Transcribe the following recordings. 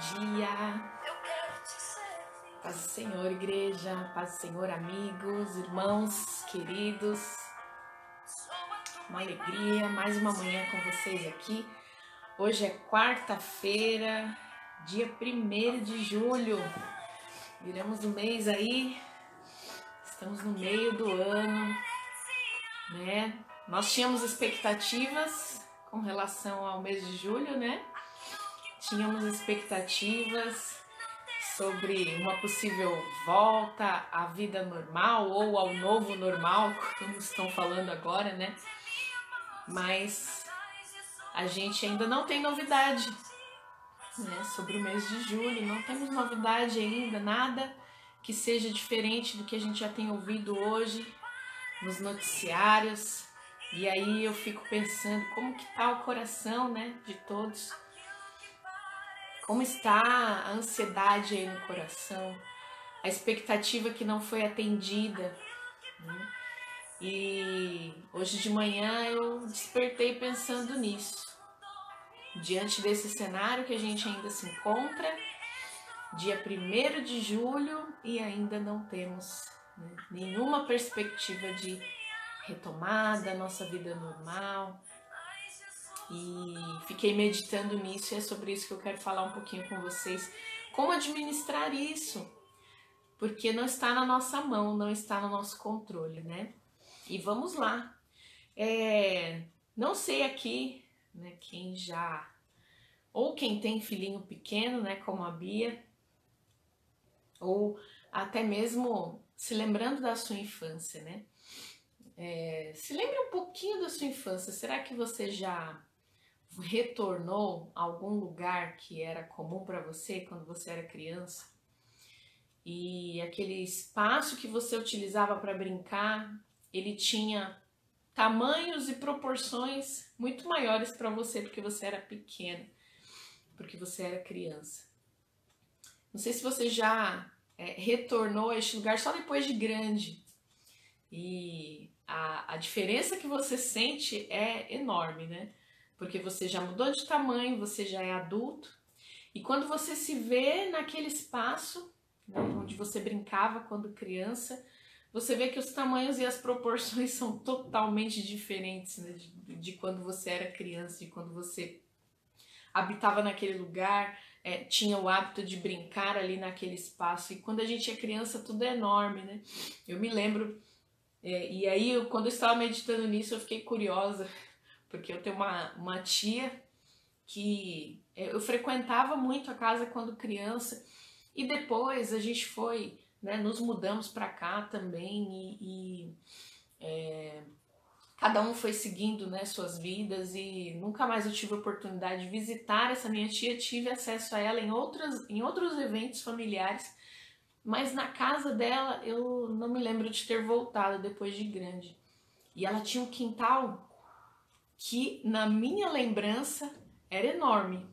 dia. Paz do Senhor, igreja, paz do Senhor, amigos, irmãos, queridos. Uma alegria, mais uma manhã com vocês aqui. Hoje é quarta-feira, dia 1º de julho. Viramos o mês aí, estamos no meio do ano, né? Nós tínhamos expectativas com relação ao mês de julho, né? Tínhamos expectativas sobre uma possível volta à vida normal ou ao novo normal, como estão falando agora, né? Mas a gente ainda não tem novidade, né, sobre o mês de julho, não temos novidade ainda, nada que seja diferente do que a gente já tem ouvido hoje nos noticiários. E aí eu fico pensando como que tá o coração, né, de todos. Como está a ansiedade aí no coração, a expectativa que não foi atendida, né? E hoje de manhã eu despertei pensando nisso. Diante desse cenário que a gente ainda se encontra, dia 1º de julho, e ainda não temos, né, nenhuma perspectiva de retomada da nossa vida normal. E fiquei meditando nisso e é sobre isso que eu quero falar um pouquinho com vocês. Como administrar isso? Porque não está na nossa mão, não está no nosso controle, né? E vamos lá. Não sei aqui, né, quem já... Ou quem tem filhinho pequeno, né, como a Bia, ou até mesmo se lembrando da sua infância, né? Se lembre um pouquinho da sua infância. Será que você já retornou a algum lugar que era comum para você quando você era criança? E aquele espaço que você utilizava para brincar, ele tinha tamanhos e proporções muito maiores para você porque você era pequeno, porque você era criança. Não sei se você já retornou a este lugar só depois de grande. E a diferença que você sente é enorme, né? Porque você já mudou de tamanho, você já é adulto. E quando você se vê naquele espaço, né, onde você brincava quando criança, você vê que os tamanhos e as proporções são totalmente diferentes, né, de quando você era criança, de quando você habitava naquele lugar, tinha o hábito de brincar ali naquele espaço. E quando a gente é criança, tudo é enorme, né? Eu me lembro, e aí quando eu estava meditando nisso, eu fiquei curiosa, porque eu tenho uma tia que eu frequentava muito a casa quando criança, e depois a gente foi, né, nos mudamos para cá também, e cada um foi seguindo, né, suas vidas, e nunca mais eu tive a oportunidade de visitar essa minha tia. Tive acesso a ela em outros eventos familiares, mas na casa dela eu não me lembro de ter voltado depois de grande. E ela tinha um quintal que, na minha lembrança, era enorme.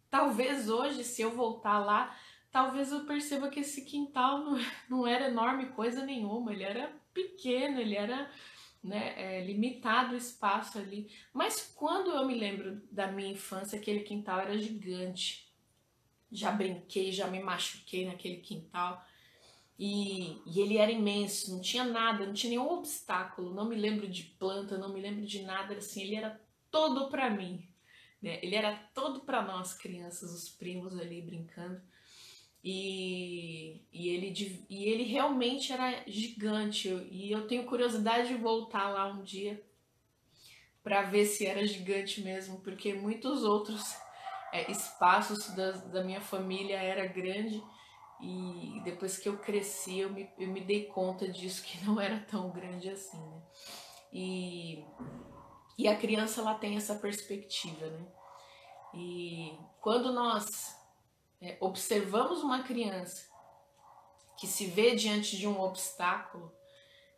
Talvez hoje, se eu voltar lá, talvez eu perceba que esse quintal não era enorme coisa nenhuma, ele era pequeno, ele era, né, limitado o espaço ali. Mas quando eu me lembro da minha infância, aquele quintal era gigante. Já brinquei, já me machuquei naquele quintal. E ele era imenso, não tinha nada, não tinha nenhum obstáculo, não me lembro de planta, não me lembro de nada, assim, ele era todo pra mim, né? Ele era todo pra nós, crianças, os primos ali brincando, e ele realmente era gigante, e eu tenho curiosidade de voltar lá um dia pra ver se era gigante mesmo, porque muitos outros espaços da minha família era grande. E depois que eu cresci, eu me dei conta disso, que não era tão grande assim, né? E a criança, ela tem essa perspectiva, né? E quando nós observamos uma criança que se vê diante de um obstáculo,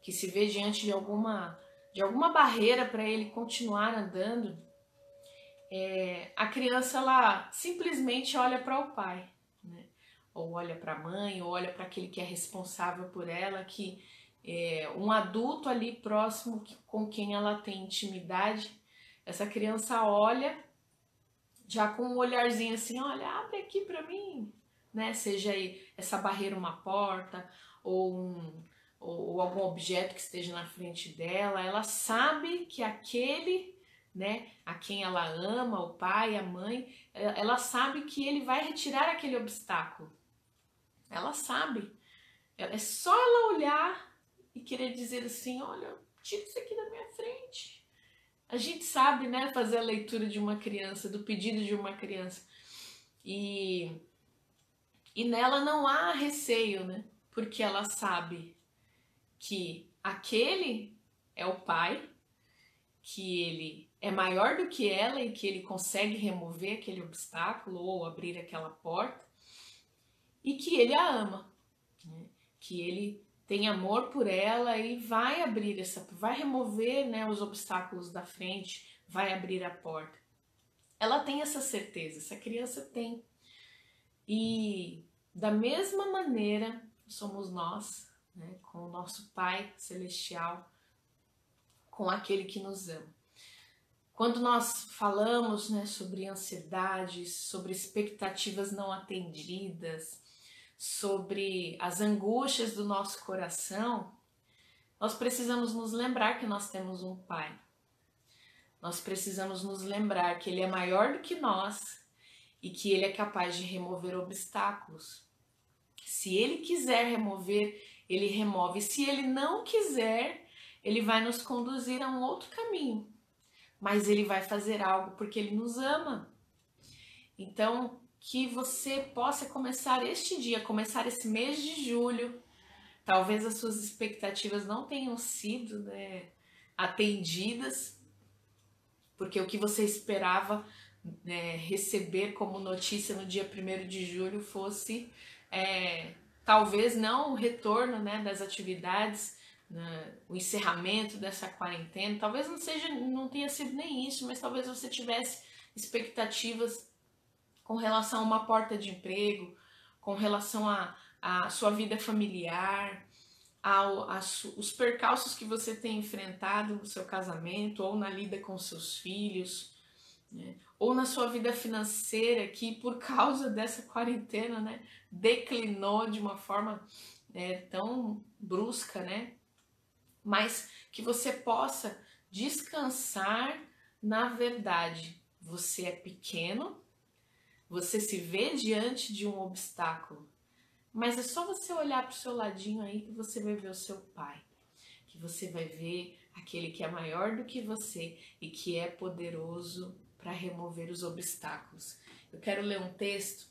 que se vê diante de alguma barreira para ele continuar andando, a criança, ela simplesmente olha para o pai, né? Ou olha para a mãe, ou olha para aquele que é responsável por ela, que um adulto ali próximo com quem ela tem intimidade. Essa criança olha já com um olharzinho assim, olha, abre aqui para mim, né? Seja aí essa barreira uma porta ou algum objeto que esteja na frente dela, ela sabe que aquele, né, a quem ela ama, o pai, a mãe, ela sabe que ele vai retirar aquele obstáculo. Ela sabe. É só ela olhar e querer dizer assim, olha, tira isso aqui da minha frente. A gente sabe, né, fazer a leitura de uma criança, do pedido de uma criança. E nela não há receio, né? Porque ela sabe que aquele é o pai, que ele é maior do que ela e que ele consegue remover aquele obstáculo ou abrir aquela porta e que ele a ama, né? Que ele tem amor por ela e vai abrir vai remover, né, os obstáculos da frente, vai abrir a porta. Ela tem essa certeza, essa criança tem. E da mesma maneira somos nós, né, com o nosso Pai Celestial, com aquele que nos ama. Quando nós falamos, né, sobre ansiedades, sobre expectativas não atendidas, sobre as angústias do nosso coração, nós precisamos nos lembrar que nós temos um Pai. Nós precisamos nos lembrar que Ele é maior do que nós e que Ele é capaz de remover obstáculos. Se Ele quiser remover, Ele remove. Se Ele não quiser, Ele vai nos conduzir a um outro caminho. Mas Ele vai fazer algo porque Ele nos ama. Então, que você possa começar este dia, começar esse mês de julho. Talvez as suas expectativas não tenham sido, né, atendidas, porque o que você esperava, né, receber como notícia no dia 1º de julho fosse, talvez não o retorno, né, das atividades, né, o encerramento dessa quarentena. Talvez não tenha sido nem isso, mas talvez você tivesse expectativas com relação a uma porta de emprego, com relação à sua vida familiar, os percalços que você tem enfrentado no seu casamento, ou na lida com seus filhos, né? Ou na sua vida financeira, que por causa dessa quarentena, né, declinou de uma forma, tão brusca, né? Mas que você possa descansar na verdade. Você é pequeno, você se vê diante de um obstáculo, mas é só você olhar para o seu ladinho aí que você vai ver o seu Pai, que você vai ver aquele que é maior do que você e que é poderoso para remover os obstáculos. Eu quero ler um texto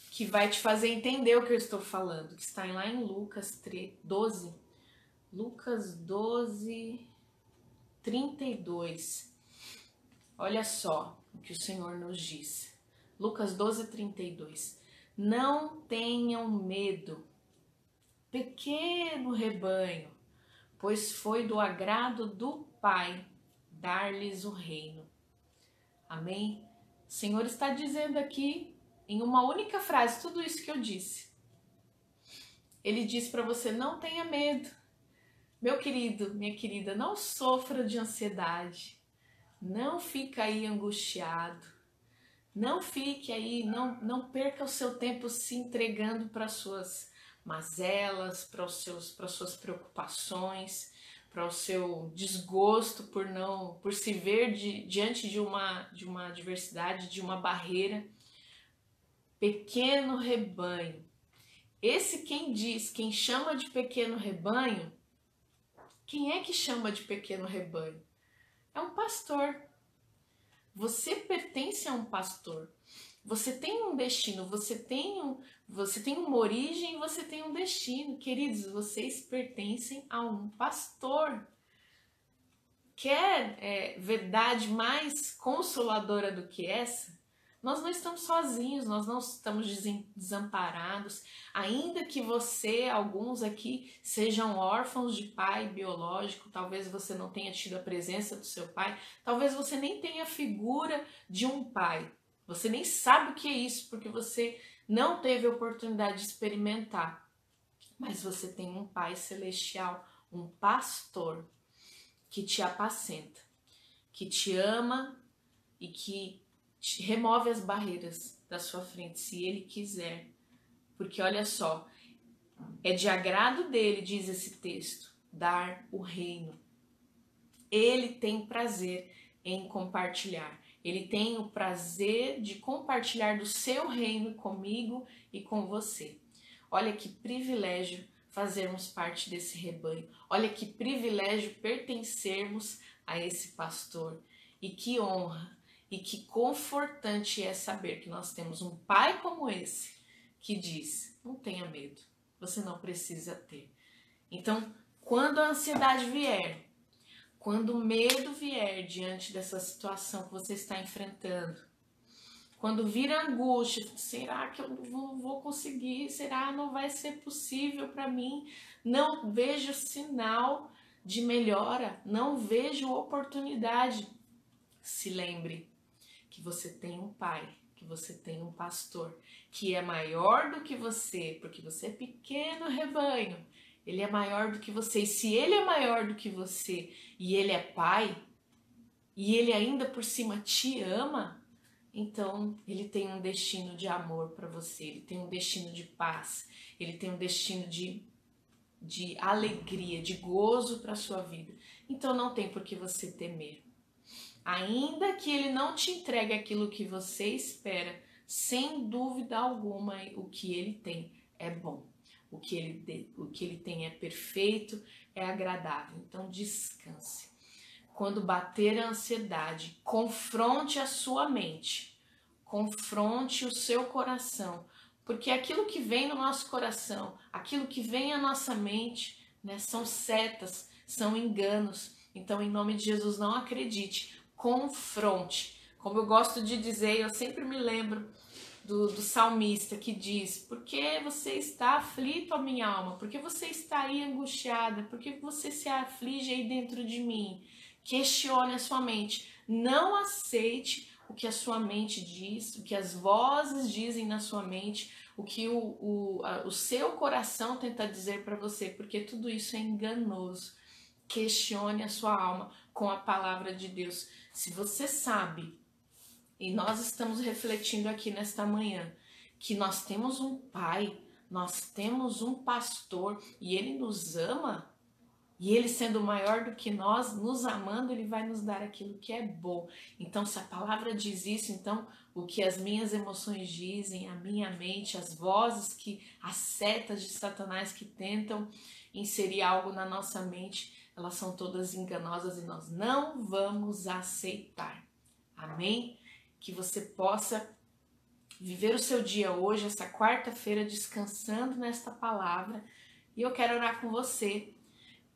que vai te fazer entender o que eu estou falando, que está lá em Lucas 12. Lucas 12, 32. Olha só o que o Senhor nos diz. Lucas 12, 32. Não tenham medo, pequeno rebanho, pois foi do agrado do Pai dar-lhes o reino. Amém? O Senhor está dizendo aqui, em uma única frase, tudo isso que eu disse. Ele diz para você, não tenha medo. Meu querido, minha querida, não sofra de ansiedade. Não fica aí angustiado. Não fique aí, não perca o seu tempo se entregando para as suas mazelas, para as suas preocupações, para o seu desgosto por se ver diante de uma adversidade, de uma barreira. Pequeno rebanho. Quem chama de pequeno rebanho, quem é que chama de pequeno rebanho? É um pastor. Você pertence a um pastor. Você tem um destino, você tem uma origem, você tem um destino. Queridos, vocês pertencem a um pastor. Quer verdade mais consoladora do que essa? Nós não estamos sozinhos, nós não estamos desamparados. Ainda que alguns aqui, sejam órfãos de pai biológico, talvez você não tenha tido a presença do seu pai, talvez você nem tenha a figura de um pai. Você nem sabe o que é isso, porque você não teve a oportunidade de experimentar. Mas você tem um Pai Celestial, um pastor que te apacenta, que te ama e que remove as barreiras da sua frente, se Ele quiser. Porque olha só, é de agrado dele, diz esse texto, dar o reino. Ele tem prazer em compartilhar. Ele tem o prazer de compartilhar do seu reino comigo e com você. Olha que privilégio fazermos parte desse rebanho. Olha que privilégio pertencermos a esse pastor. E que honra e que confortante é saber que nós temos um pai como esse que diz: não tenha medo, você não precisa ter. Então, quando a ansiedade vier, quando o medo vier diante dessa situação que você está enfrentando, quando vir a angústia, será que eu não vou conseguir? Será que não vai ser possível para mim? Não vejo sinal de melhora, não vejo oportunidade. Se lembre que você tem um pai, que você tem um pastor, que é maior do que você, porque você é pequeno rebanho. Ele é maior do que você. E se ele é maior do que você e ele é pai, e ele ainda por cima te ama, então ele tem um destino de amor para você, ele tem um destino de paz, ele tem um destino de alegria, de gozo para a sua vida. Então não tem por que você temer. Ainda que ele não te entregue aquilo que você espera, sem dúvida alguma o que ele tem é bom. O que ele tem é perfeito, é agradável. Então descanse. Quando bater a ansiedade, confronte a sua mente, confronte o seu coração, porque aquilo que vem no nosso coração, aquilo que vem à nossa mente, né, são setas, são enganos. Então, em nome de Jesus, não acredite, confronte. Como eu gosto de dizer, eu sempre me lembro do salmista que diz: por que você está aflito, a minha alma? Por que você está aí angustiada? Por que você se aflige aí dentro de mim? Questione a sua mente. Não aceite o que a sua mente diz, o que as vozes dizem na sua mente, o que o seu coração tenta dizer para você, porque tudo isso é enganoso. Questione a sua alma com a palavra de Deus. Se você sabe, e nós estamos refletindo aqui nesta manhã, que nós temos um pai, nós temos um pastor, e ele nos ama, e ele sendo maior do que nós, nos amando, ele vai nos dar aquilo que é bom. Então, se a palavra diz isso, então o que as minhas emoções dizem, a minha mente, as vozes, as setas de Satanás que tentam inserir algo na nossa mente, elas são todas enganosas e nós não vamos aceitar. Amém? Que você possa viver o seu dia hoje, essa quarta-feira, descansando nesta palavra. E eu quero orar com você.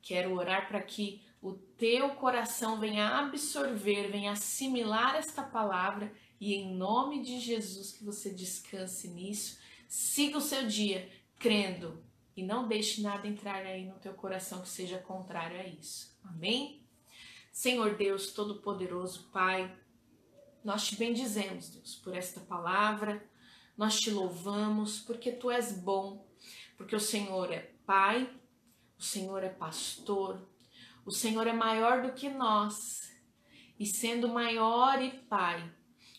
Quero orar para que o teu coração venha absorver, venha assimilar esta palavra e em nome de Jesus que você descanse nisso. Siga o seu dia crendo e não deixe nada entrar aí no teu coração que seja contrário a isso. Amém? Senhor Deus Todo-Poderoso, Pai, nós te bendizemos, Deus, por esta palavra. Nós te louvamos porque tu és bom, porque o Senhor é Pai, o Senhor é pastor, o Senhor é maior do que nós. E sendo maior e Pai,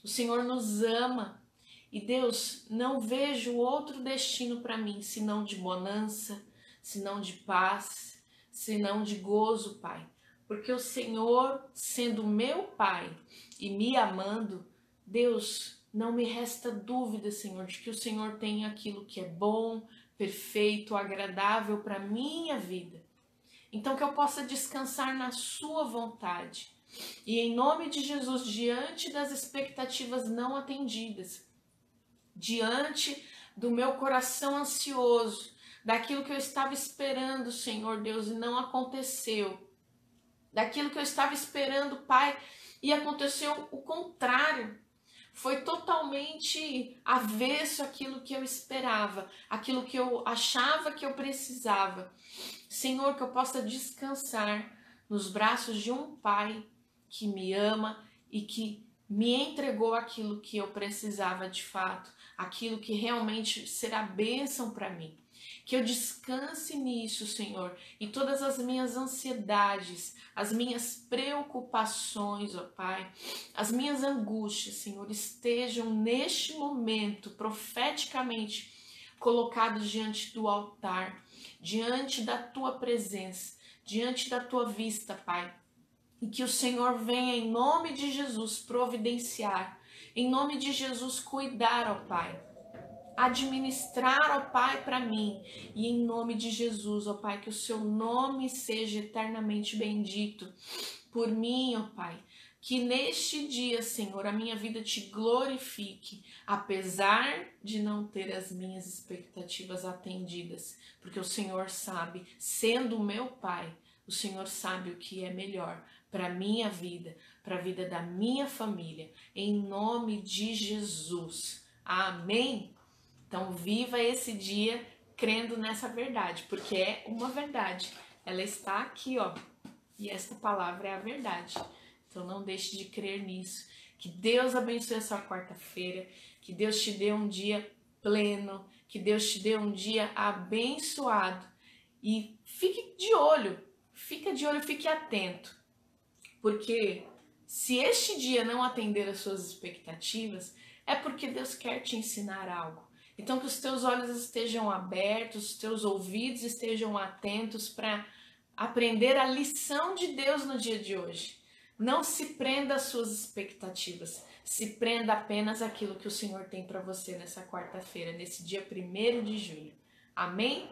o Senhor nos ama. E Deus, não vejo outro destino para mim, senão de bonança, senão de paz, senão de gozo, Pai. Porque o Senhor, sendo meu Pai e me amando, Deus, não me resta dúvida, Senhor, de que o Senhor tem aquilo que é bom, perfeito, agradável para minha vida. Então que eu possa descansar na sua vontade. E em nome de Jesus, diante das expectativas não atendidas, diante do meu coração ansioso, daquilo que eu estava esperando, Senhor Deus, e não aconteceu, daquilo que eu estava esperando, Pai, e aconteceu o contrário. Foi totalmente avesso àquilo que eu esperava, aquilo que eu achava que eu precisava. Senhor, que eu possa descansar nos braços de um Pai que me ama e que me entregou aquilo que eu precisava de fato, aquilo que realmente será bênção para mim. Que eu descanse nisso, Senhor, e todas as minhas ansiedades, as minhas preocupações, ó Pai, as minhas angústias, Senhor, estejam neste momento profeticamente colocados diante do altar, diante da Tua presença, diante da Tua vista, Pai. E que o Senhor venha em nome de Jesus providenciar, em nome de Jesus cuidar, ó Pai. Administrar, ó Pai, para mim. E em nome de Jesus, ó Pai, que o seu nome seja eternamente bendito por mim, ó Pai. Que neste dia, Senhor, a minha vida te glorifique, apesar de não ter as minhas expectativas atendidas. Porque o Senhor sabe, sendo o meu Pai, o Senhor sabe o que é melhor para a minha vida, para a vida da minha família. Em nome de Jesus. Amém? Então viva esse dia crendo nessa verdade, porque é uma verdade. Ela está aqui, ó. E essa palavra é a verdade. Então não deixe de crer nisso. Que Deus abençoe a sua quarta-feira. Que Deus te dê um dia pleno. Que Deus te dê um dia abençoado. E fique de olho. Fica de olho, fique atento. Porque se este dia não atender às suas expectativas, é porque Deus quer te ensinar algo. Então que os teus olhos estejam abertos, os teus ouvidos estejam atentos para aprender a lição de Deus no dia de hoje. Não se prenda às suas expectativas, se prenda apenas àquilo que o Senhor tem para você nessa quarta-feira, nesse dia 1º de julho. Amém?